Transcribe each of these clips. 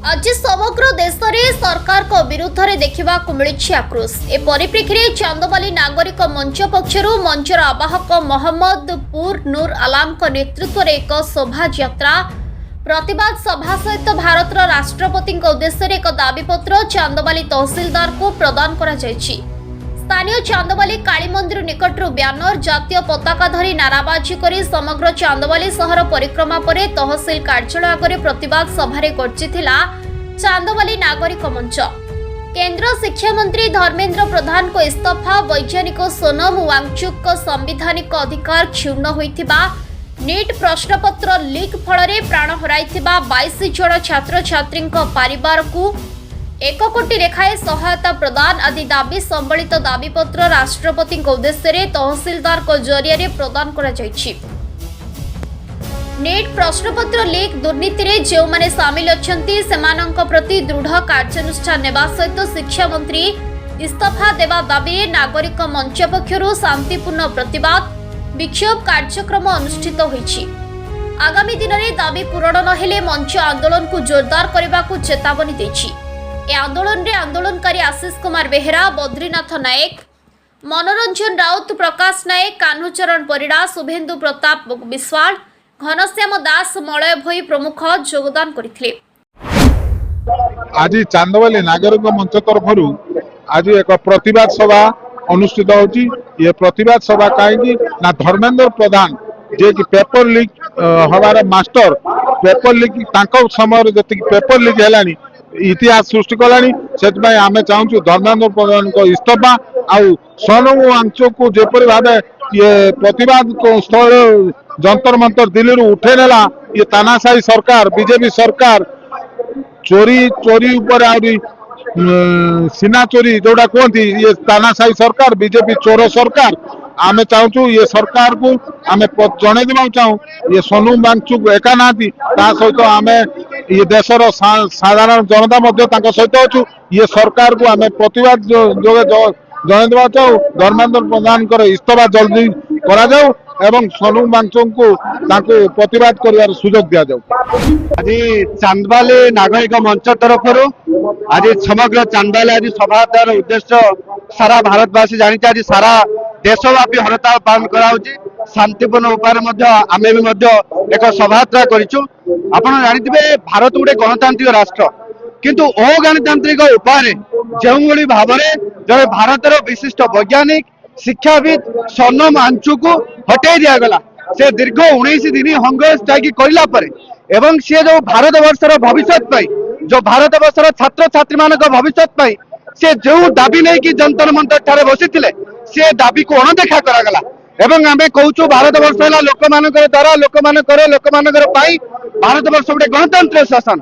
आज समग्र देश में सरकार को विरुद्ध में देखा मिली आक्रोश। ए परिप्रेक्षी में चांदबाली नागरिक मंच पक्षर मंचर आवाहक मोहम्मदपुर नूर आलाम नेतृत्व में एक शोभा यात्रा प्रतिवाद सभा सहित भारत राष्ट्रपति उद्देश्य एक दाबीपत्र चांदबाली तहसीलदार को प्रदान करा जायछि। स्थानीय चांदबाली काली मंदिर निकट ब्यानर जातीय पताका धरी नाराबाजी कर समग्र चांदबाली सहर परिक्रमा पर तहसील कार्यालय आगे प्रतिवाद सभारे गर्जिथिला चांदबाली नागरिक मंच। केंद्र शिक्षा मंत्री धर्मेंद्र प्रधान को इस्तफा, वैज्ञानिक सोनम वांगचुक संवैधानिक अधिकार क्षुण्ण होइथिबा, नीट प्रश्नपत्र लीक फल प्राण हराइथिबा 22 जन छात्र छात्री परिवार को 1 कोटी लेखाएं सहायता प्रदान आदि दाबी संबलित दाबीपत्र राष्ट्रपति उद्देश्य तहसीलदार को जरिया प्रदान करा जायछि। नीट प्रश्नपत्र लीक दुर्नीति रे जो माने सामिल अछंती सेमानंक प्रति दृढ़ कार्यानुष्ठान नेबा सहित शिक्षा मंत्री इस्तफा देवा दाबी नागरिक मंच पक्षरु शांतिपूर्ण प्रतिवाद विक्षोभ कार्यक्रम अनुष्ठित होईछि। आगामी दिन में दाबी पूरण नहेले मंच आंदोलन को जोरदार करने को चेतावनी देछि। ए आंदोलन रे आंदोलनकारी आशीष कुमार बेहेरा, बद्रीनाथ नायक, मनोरंजन राउत, प्रकाश नायक, कान्हूचरण परिड़ा, शुभेन्दु प्रताप विश्वाल, घनश्याम दास, मलय भई प्रमुख योगदान करथिले। आज चांदबाली नागरिक मंच तरफ आज एक प्रतिवाद सभा अनुष्ठित होची। ये प्रतिवाद सभा कहीं ना धर्मेंद्र प्रधान जे कि पेपर लीक हमारा मास्टर पेपर लीक तांको समय जति पेपर लीक हेलानी इतिहास सृष्टि कलानी से आम चाहूँ धर्मेंद्र प्रधान को इस्तफा आउ सोनम वांगचुक को जेपरी भाव ये प्रतिवाद को स्थल जंतर मंतर दिल्ली उठे नेला ये तानाशाही सरकार बीजेपी सरकार चोरी चोरी ऊपर आहरी सीना चोरी जोड़ा कहती ये तानाशाही सरकार बीजेपी चोर सरकार आमे चाहूँ ये सरकार को आमे जन देवा चाहूँ ये सोनम वांगचुक एका ना सहित आम ये देशर साधारण जनता सहित अच्छु ये सरकार को आमे प्रतिवाद जन देवा चाहूँ धर्मेंद्र प्रधान इस्तफा जल्दी करा जाऊ एवं सोनम वांगचुक को प्रतिवाद कर सुजोग दि जाऊ। आज चांदबाली नागरिक मंच तरफ आज समग्र चांदबाली आज सभार उद्देश्य सारा भारतवासी जानी आज सारा देशव्यापी हड़ताल पालन कराउछि। शांतिपूर्ण उपाय आमे भी एक शोभायात्रा करिछु। आपण जानिथिबे भारत गोटे गणतांत्रिक राष्ट्र किंतु अगणतांत्रिक उपाय जो भाव में जड़े भारतर विशिष्ट वैज्ञानिक शिक्षाविद सोनम वांगचुक को हटाई दिगला। से दीर्घ 19 दिन हंगर स्ट्राइक करला एवं सी जो भारत वर्षर भविष्य जो भारत वर्षर छात्र छात्री मान भविष्य से जो दाबी नहीं कि जंतर मंतर ठारे बसी से दाबी को अणदेखा करागला। एवं आम कहूँ भारत वर्ष है लोक मान द्वारा लोक मान भारत वर्ष गोटे गणतंत्र शासन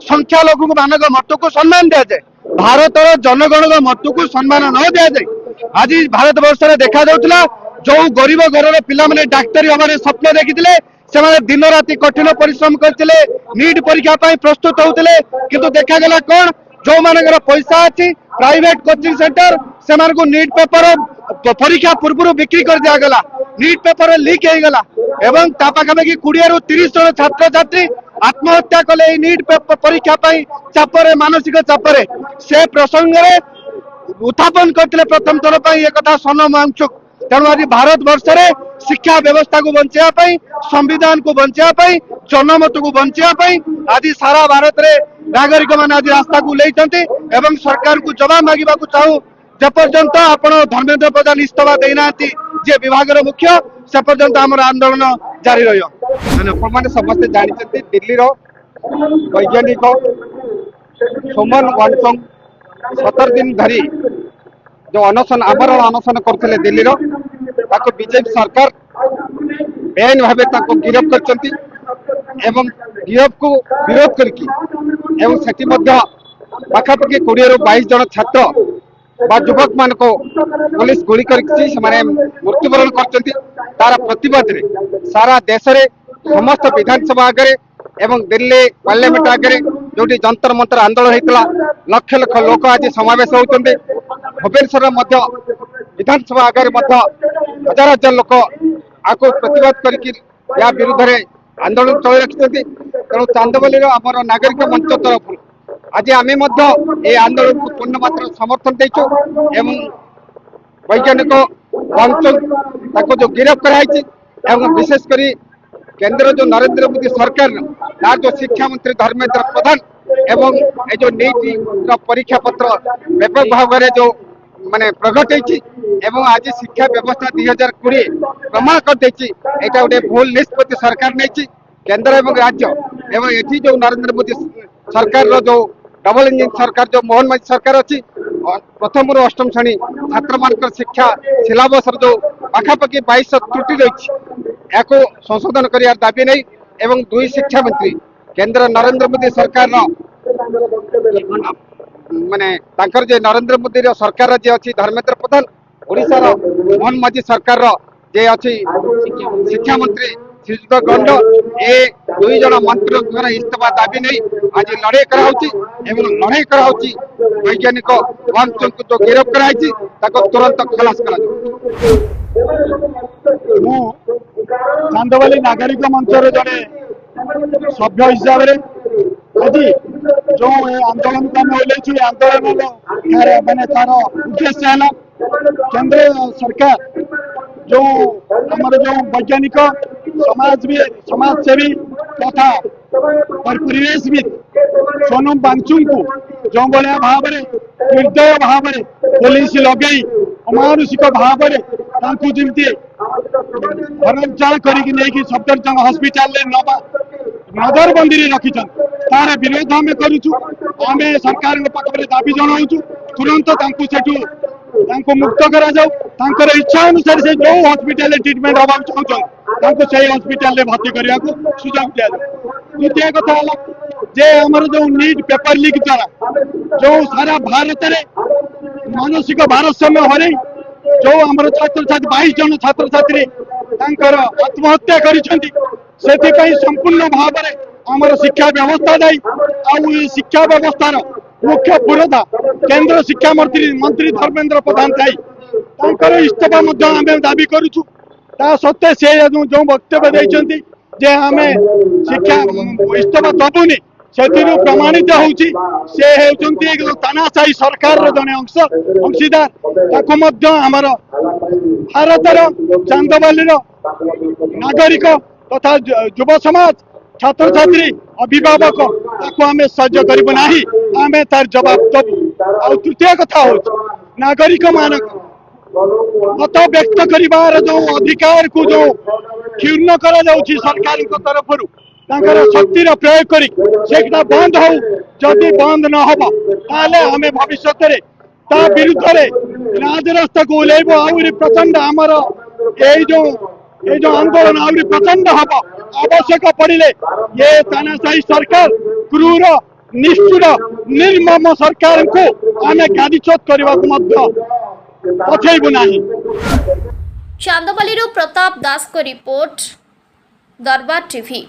संख्यालघु मान मत को सम्मान दि जाए, भारतर जनगण मत को सम्मान न दि जाए। आज भारत वर्ष में देखा जाऊला जो गरीब घर पिला माने डाक्तरी हमारे स्वप्न देखी से दिन राति कठिन परिश्रम करते नीट परीक्षा प्रस्तुत होते किंतु देखा गला कौन जो मानकर पैसा अच्छी प्राइवेट कोचिंग सेंटर से नीट पेपर परीक्षा पूर्व बिक्री कर दिगला, नीट पेपर लीक हो गला एवं पाखापाखि 20 ରୁ 30 जन छात्र छात्री आत्महत्या कले नीट परीक्षा चापरे मानसिक चापरे से प्रसंग उत्थापन करते प्रथम थर पर कथा सोनम वांगचुक। तेणु आज भारत वर्ष में शिक्षा व्यवस्था को बचाई संविधान को बचाई जनमत को बचाई आज सारा भारत में नागरिक मान आज रास्ता को लेते एवं सरकार को जवाब मांगा चाहूँ जेपर्यंत आप धर्मेंद्र प्रधान इस्तफा देना जे विभाग मुख्य से पर्यंत आम आंदोलन जारी रही। समस्ते जानते दिल्ली वैज्ञानिक सोनम वांगचुक 17 दिन धरी जो अनशन आमरण अनशन करते दिल्ली बीजेपी सरकार बेआईन भाव गिरफ कर गिरफ को विरोध करके पाखापाखि 20 ରୁ 22 जन छात्र बा युवक मान को पुलिस गुली कर मृत्युवरण कर तार प्रतिवाद सारा देश में समस्त विधानसभा आगे एवं दिल्ली पार्लियामेंट आगे जो जंतर मंतर आंदोलन होता लक्ष लक्ष लोक आज समावेश होते भुवनेश्वर विधानसभा आगे हजार हजार लोक आपको प्रतिवाद कर विरुद्ध में आंदोलन चल रखी तेणु चांदबाली आमर नागरिक मंच तरफ आज आम ये आंदोलन को पूर्ण मात्रा समर्थन देचु एवं वैज्ञानिक जो गिरफ्त कराई विशेषकर केंद्र जो नरेंद्र मोदी सरकार तार जो शिक्षा मंत्री धर्मेंद्र प्रधान एवं ये जो नीट परीक्षा पत्र व्यापक भाव में जो माने प्रगट होती आज शिक्षा व्यवस्था 2020 प्रमाण कर गोटे भूल निष्पत्ति सरकार नहीं केंद्र एवं राज्य एवं ये जो नरेंद्र मोदी सरकार जो डबल इंजिन सरकार जो मोहन माझी सरकार अच्छी प्रथम रु अष्टम श्रेणी छात्र मान शिक्षा सिलेबस जो पाखापाखि 2200 त्रुटि रही संशोधन कर दाबी नहीं एवं दुई शिक्षा मंत्री केंद्र नरेंद्र मोदी सरकार माने तांकर जे नरेंद्र मोदी सरकार जे अच्छी धर्मेंद्र प्रधान ओडिशा मोहन माझी सरकार जे अच्छी शिक्षा मंत्री श्रीजुत गंड ए दुई जन मंत्री इस्तीफा दाबी नहीं आज लड़ाई लड़ाई वैज्ञानिक जो गिरफ्त कराई तुरंत खलास कर चांदबाली नागरिक मंचर जड़े सभ्य हिसाब से आज जो आंदोलन को आम ओल्लैचु आंदोलन मैंने तार उद्देश्य है केंद्र सरकार जो आमर जो वैज्ञानिक समाजसेवी तथा परिवेशविद सोनम वांगचुक को जो भाया भाव निर्दय भाव पुलिस लगे अमानुषिक भाव जमी हरचाल कर सफदरजंग हस्पिटाल नजरबंदी रखिछन तार विरोध आम करूँ आम सरकार पाखे दाबी जनाऊँ तुरंत मुक्त करा जाऊ इच्छा अनुसार से जो हस्पिटाल ट्रिटमेंट हवा चाहते से हस्पिटाल भर्ती करने को सुझाव दिया जाए। द्वितीय कथा जे आमर जो नीट पेपर लीक द्वारा जो सारा भारत में मानसिक भारसाम्य हर जो आमर छात्र छात्री 22 जन छात्र छात्री आत्महत्या कर संपूर्ण भाव में आमर शिक्षा व्यवस्था दायी आ शिक्षा व्यवस्थार मुख्य पुरोधा केंद्र शिक्षा मंत्री धर्मेंद्र प्रधान थाई इस्तीफा आम दाबी करुचु सत्वे से जो वक्तव्य देते जे आम शिक्षा इस्तीफा दबुनि से प्रमाणित होती तानाशाही सरकार जड़े अंशीदार आमर भारतर चांदबाली नागरिक तथा युव समाज छात्र छात्री अभिभावक आम सह्य करना आम तार जवाब दबू आ तृतीय कथा हो नागरिक मानक मत व्यक्त कर जो अधिकार को जो क्षुण्ण कर सरकार तरफ शक्तिर प्रयोग कर बंद हो जदि बंद न हम आम भविष्य विरुद्ध राजरास्ता को ओल्लैब आहरी प्रचंड आमर ये जो आंदोलन आहरी प्रचंड हम आवश्यक पड़े ये तानाशाही सरकार क्रूर निष्ठुर निर्मम सरकार को आम गादीच्युत करने को पछेबू नहीं। चांदबाली प्रताप दास को रिपोर्ट दरबार टीवी।